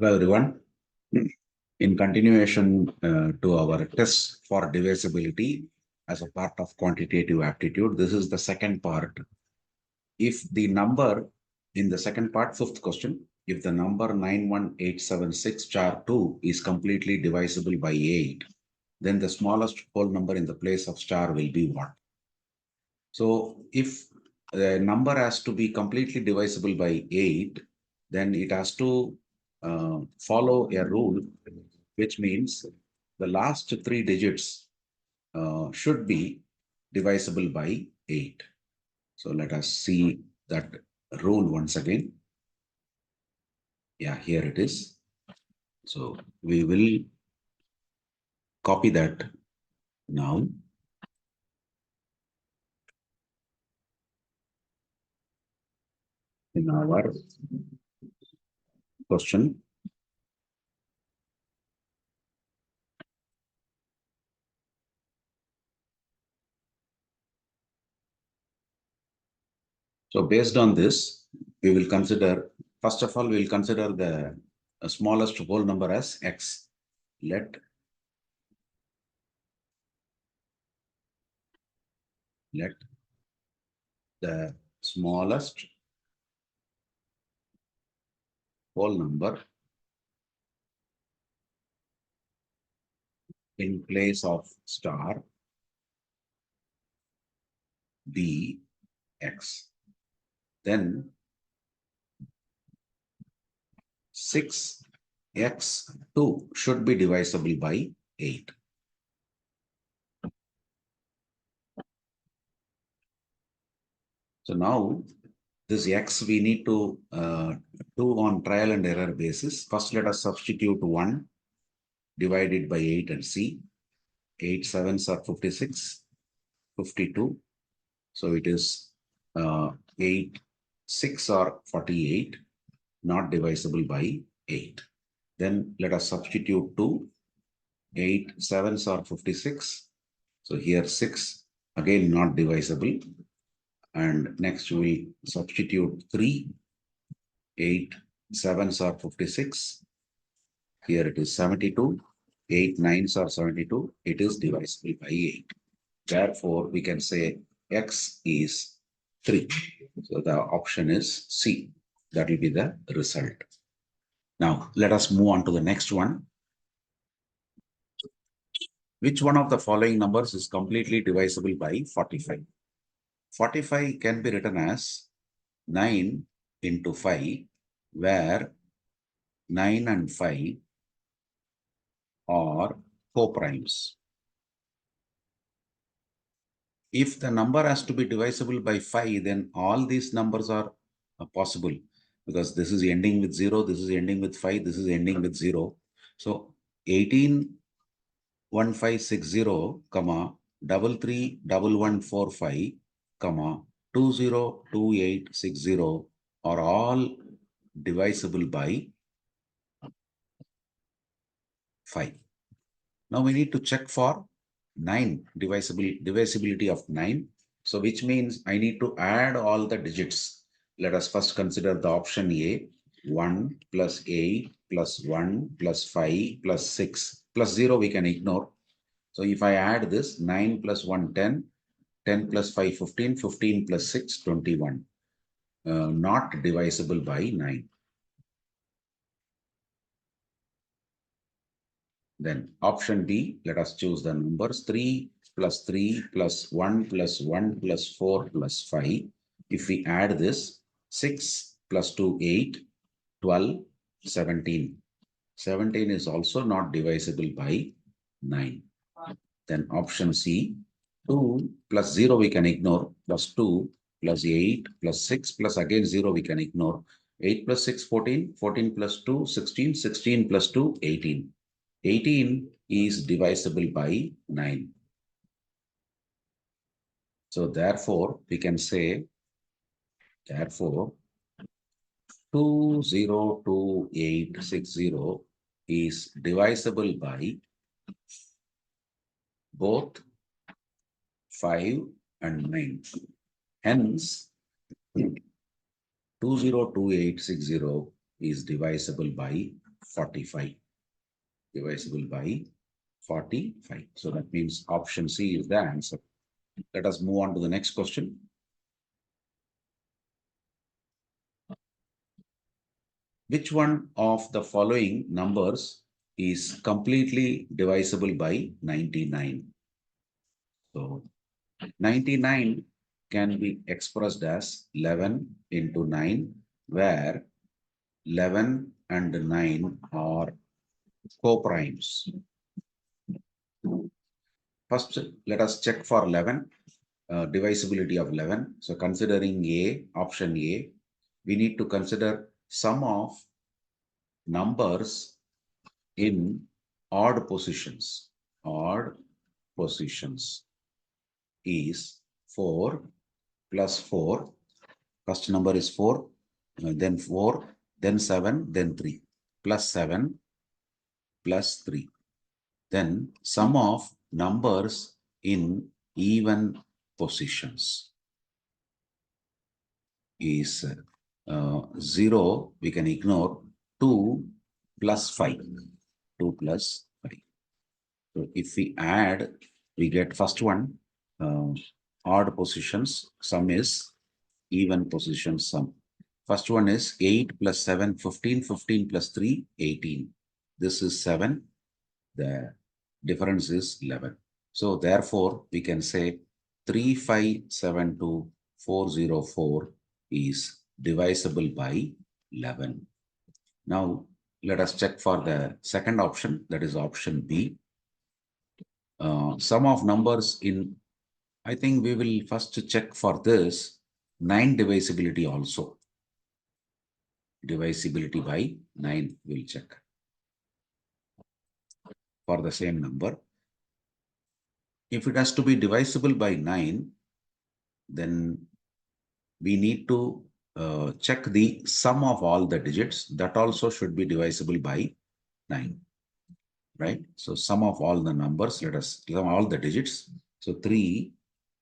Hello, everyone. In continuation to our test for divisibility as a part of quantitative aptitude, this is the second part. If the number in the second part, fifth question, if the number 91876 char 2 is completely divisible by 8, then the smallest whole number in the place of star will be what? So if the number has to be completely divisible by 8, then it has to follow a rule, which means the last three digits should be divisible by 8. So let us see that rule once again. Yeah, here it is. So we will copy that now. In our question. So based on this, we will consider, first of all, we will consider the smallest whole number as x. Let the smallest whole number in place of star be x. Then 6x2 should be divisible by 8. So now this x we need to do on trial and error basis. First, let us substitute 1 divided by 8 and see. 8 sevens are 56, 52. So it is 8 6 are 48, not divisible by 8. Then let us substitute 2. 8 sevens are 56. So here 6 again not divisible. And next we substitute 3. 8 sevens are 56. Here it is 72. 8 nines are 72. It is divisible by 8. Therefore, we can say x is 3. So the option is C. That will be the result. Now, let us move on to the next one. Which one of the following numbers is completely divisible by 45? 45 can be written as 9 into 5, where 9 and 5 are co-primes. If the number has to be divisible by 5, then all these numbers are possible, because this is ending with 0, this is ending with 5, this is ending with 0. So 181560, comma 331145, comma 202860 are all divisible by 5. Now we need to check for 9, divisibility of 9. So which means I need to add all the digits. Let us first consider the option A. 1 plus 8 plus 1 plus 5 plus 6 plus 0 we can ignore. So if I add this, 9 plus 1, 10, 10 plus 5, 15, 15 plus 6, 21. Not divisible by 9. Then option B, let us choose the numbers 3 plus 3 plus 1 plus 1 plus 4 plus 5. If we add this, 6 plus 2, 8, 12, 17. 17 is also not divisible by 9. Then option C, 2 plus 0 we can ignore, plus 2 plus 8 plus 6 plus again 0 we can ignore. 8 plus 6, 14, 14 plus 2, 16, 16 plus 2, 18. 18 is divisible by 9. So therefore, we can say, therefore, 202860 is divisible by both 5 and 9. Hence, 202860 is divisible by 45. Divisible by 45. So that means option C is the answer. Let us move on to the next question. Which one of the following numbers is completely divisible by 99? So 99 can be expressed as 11 into 9, where 11 and 9 are co-primes. First, let us check for 11, divisibility of 11. So considering A, option A, we need to consider sum of numbers in odd positions. Odd positions is 4 plus 4. First number is 4, then 4, then 7, then 3. Plus 7 plus 3. Then sum of numbers in even positions is 0. We can ignore 2 plus 5. 2 plus 5. So if we add, we get first one, odd positions, sum is even position sum. First one is 8 plus 7, 15, 15 plus 3, 18. This is 7. The difference is 11. So therefore, we can say 3572404 is divisible by 11. Now, let us check for the second option, that is option B. Sum of numbers in, I think we will first check for this 9 divisibility also. Divisibility by 9 we'll check for the same number. If it has to be divisible by 9, then we need to check the sum of all the digits. That also should be divisible by 9, right? So sum of all the numbers, let us sum all the digits. So 3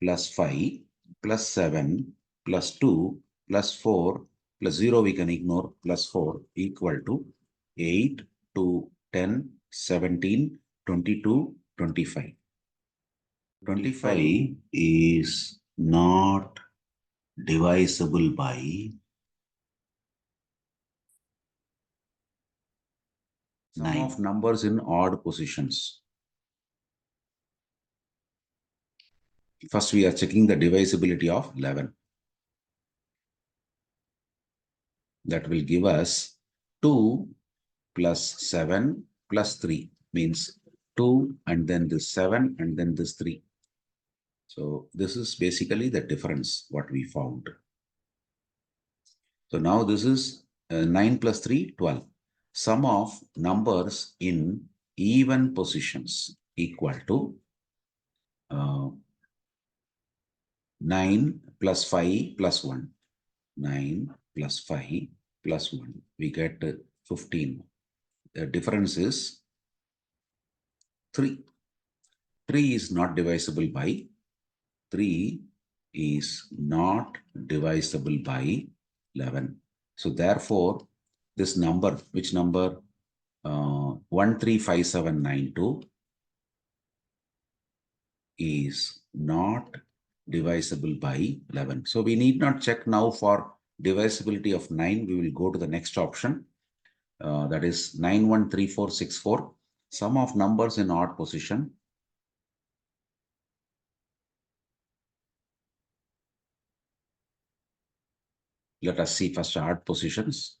plus 5 plus 7 plus 2 plus 4 plus 0 we can ignore, plus 4 equal to 8 to 10, 17, 22, 25. 25 is not divisible by 9. Sum of numbers in odd positions. First, we are checking the divisibility of 11. That will give us 2 plus 7 plus 3, means 2 and then this 7 and then this 3. So this is basically the difference what we found. So now this is 9 plus 3, 12. Sum of numbers in even positions equal to 9 plus 5 plus 1. 9 plus 5 plus 1. We get 15. The difference is 3. 3 is not divisible by 3 is not divisible by 11. So therefore, this number, which number? 135792 is not divisible by 11. So we need not check now for divisibility of 9. We will go to the next option. That is 913464. Sum of numbers in odd position. Let us see first odd positions.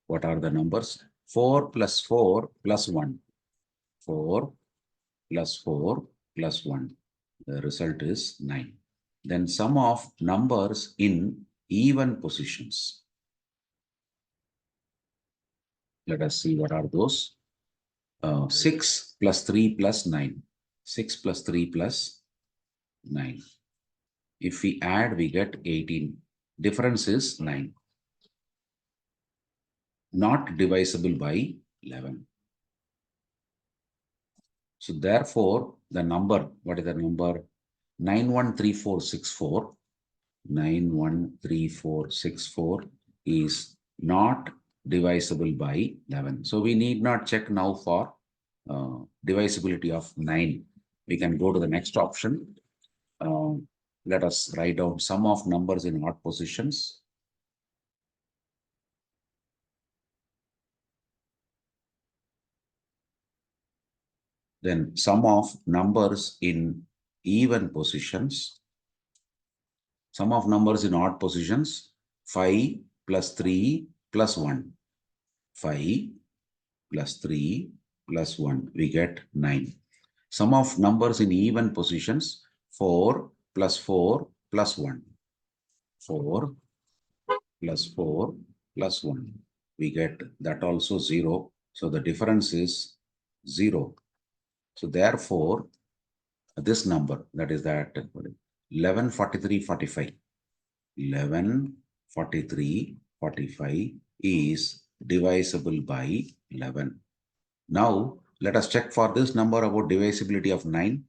What are the numbers? 4 plus 4 plus 1. 4 plus 4 plus 1. The result is 9. Then sum of numbers in even positions. Let us see what are those. 6 plus 3 plus 9. 6 plus 3 plus 9. If we add, we get 18. Difference is 9. Not divisible by 11. So therefore, the number, what is the number? 913464. 913464 is not divisible by 11. So we need not check now for divisibility of 9. We can go to the next option. Let us write down sum of numbers in odd positions. Then sum of numbers in even positions. Sum of numbers in odd positions, 5 plus 3 plus 1. 5 plus 3 plus 1, we get 9. Sum of numbers in even positions, 4 plus 4 plus 1. 4 plus 4 plus 1. We get that also 0. So the difference is 0. So therefore, this number, that is that 11, 43, 45. 11, 43, 45 is divisible by 11. Now, let us check for this number about divisibility of 9.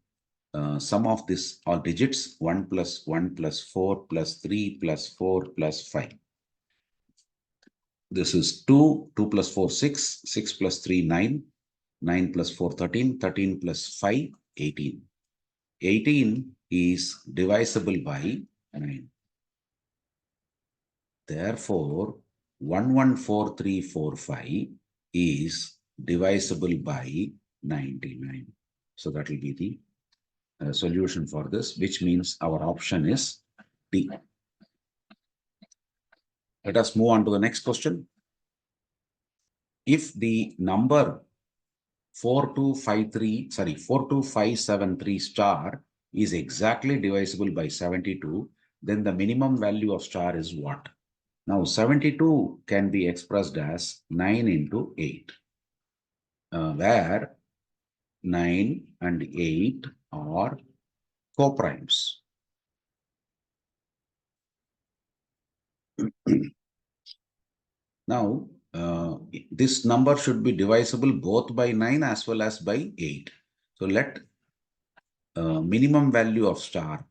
Sum of this all digits, 1 plus 1 plus 4 plus 3 plus 4 plus 5. This is 2, 2 plus 4, 6, 6 plus 3, 9, 9 plus 4, 13, 13 plus 5, 18. 18 is divisible by 9. Therefore, 114345 is divisible by 99. So that will be the solution for this, which means our option is D. Let us move on to the next question. If the number 42573 star is exactly divisible by 72, then the minimum value of star is what? Now 72 can be expressed as 9 into 8, where 9 and 8 are coprimes. Now, this number should be divisible both by 9 as well as by 8. So let minimum value of star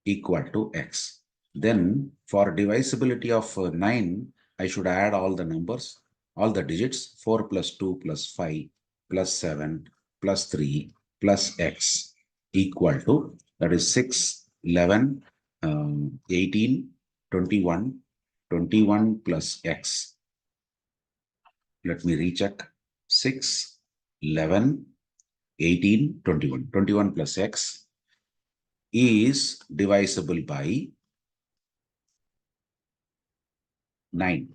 equal to x. Then for divisibility of 9, I should add all the numbers, all the digits, 4 plus 2 plus 5 plus 7 plus 3 plus x equal to, that is 6, 11, 18, 21, 21 plus x. Let me recheck. 6, 11, 18, 21. 21 plus x is divisible by 9.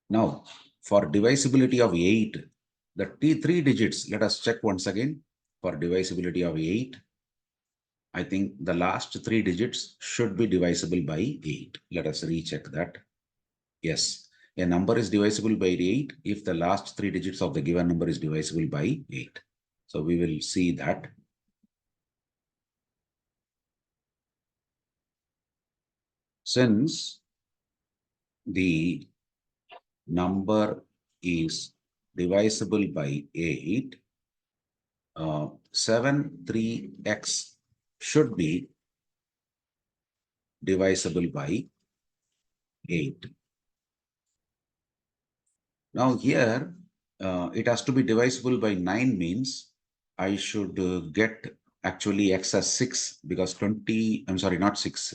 Now, for divisibility of 8, the three digits, let us check once again. For divisibility of 8, I think the last 3 digits should be divisible by 8. Let us recheck that. Yes, a number is divisible by 8 if the last 3 digits of the given number is divisible by 8. So we will see that. Since the number is divisible by 8, 3x should be divisible by 8. Now here, it has to be divisible by 9 means I should get actually x as 6 because 20, I'm sorry, not 6.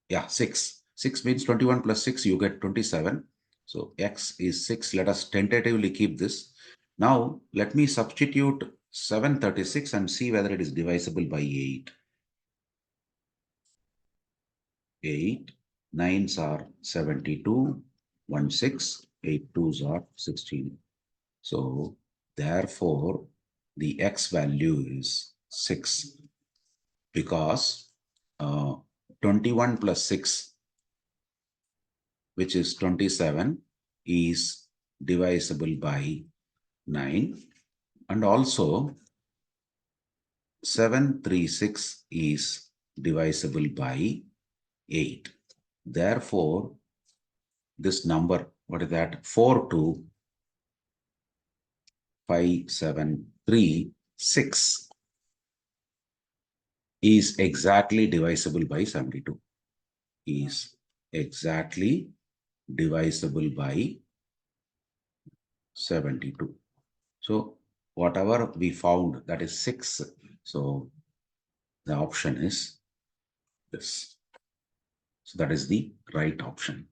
Yeah, 6. 6 means 21 plus 6, you get 27. So x is 6. Let us tentatively keep this. Now, let me substitute 736 and see whether it is divisible by 8. 8, 9s are 72, 1, 6, 8 2s are 16. So, therefore, the x value is 6 because 21 plus 6, which is 27, is divisible by 9, and also 736 is divisible by 8. Therefore, this number, what is that? 42573, 6 is exactly divisible by 72. Is exactly divisible by 72. So whatever we found, that is 6. So the option is this. So that is the right option.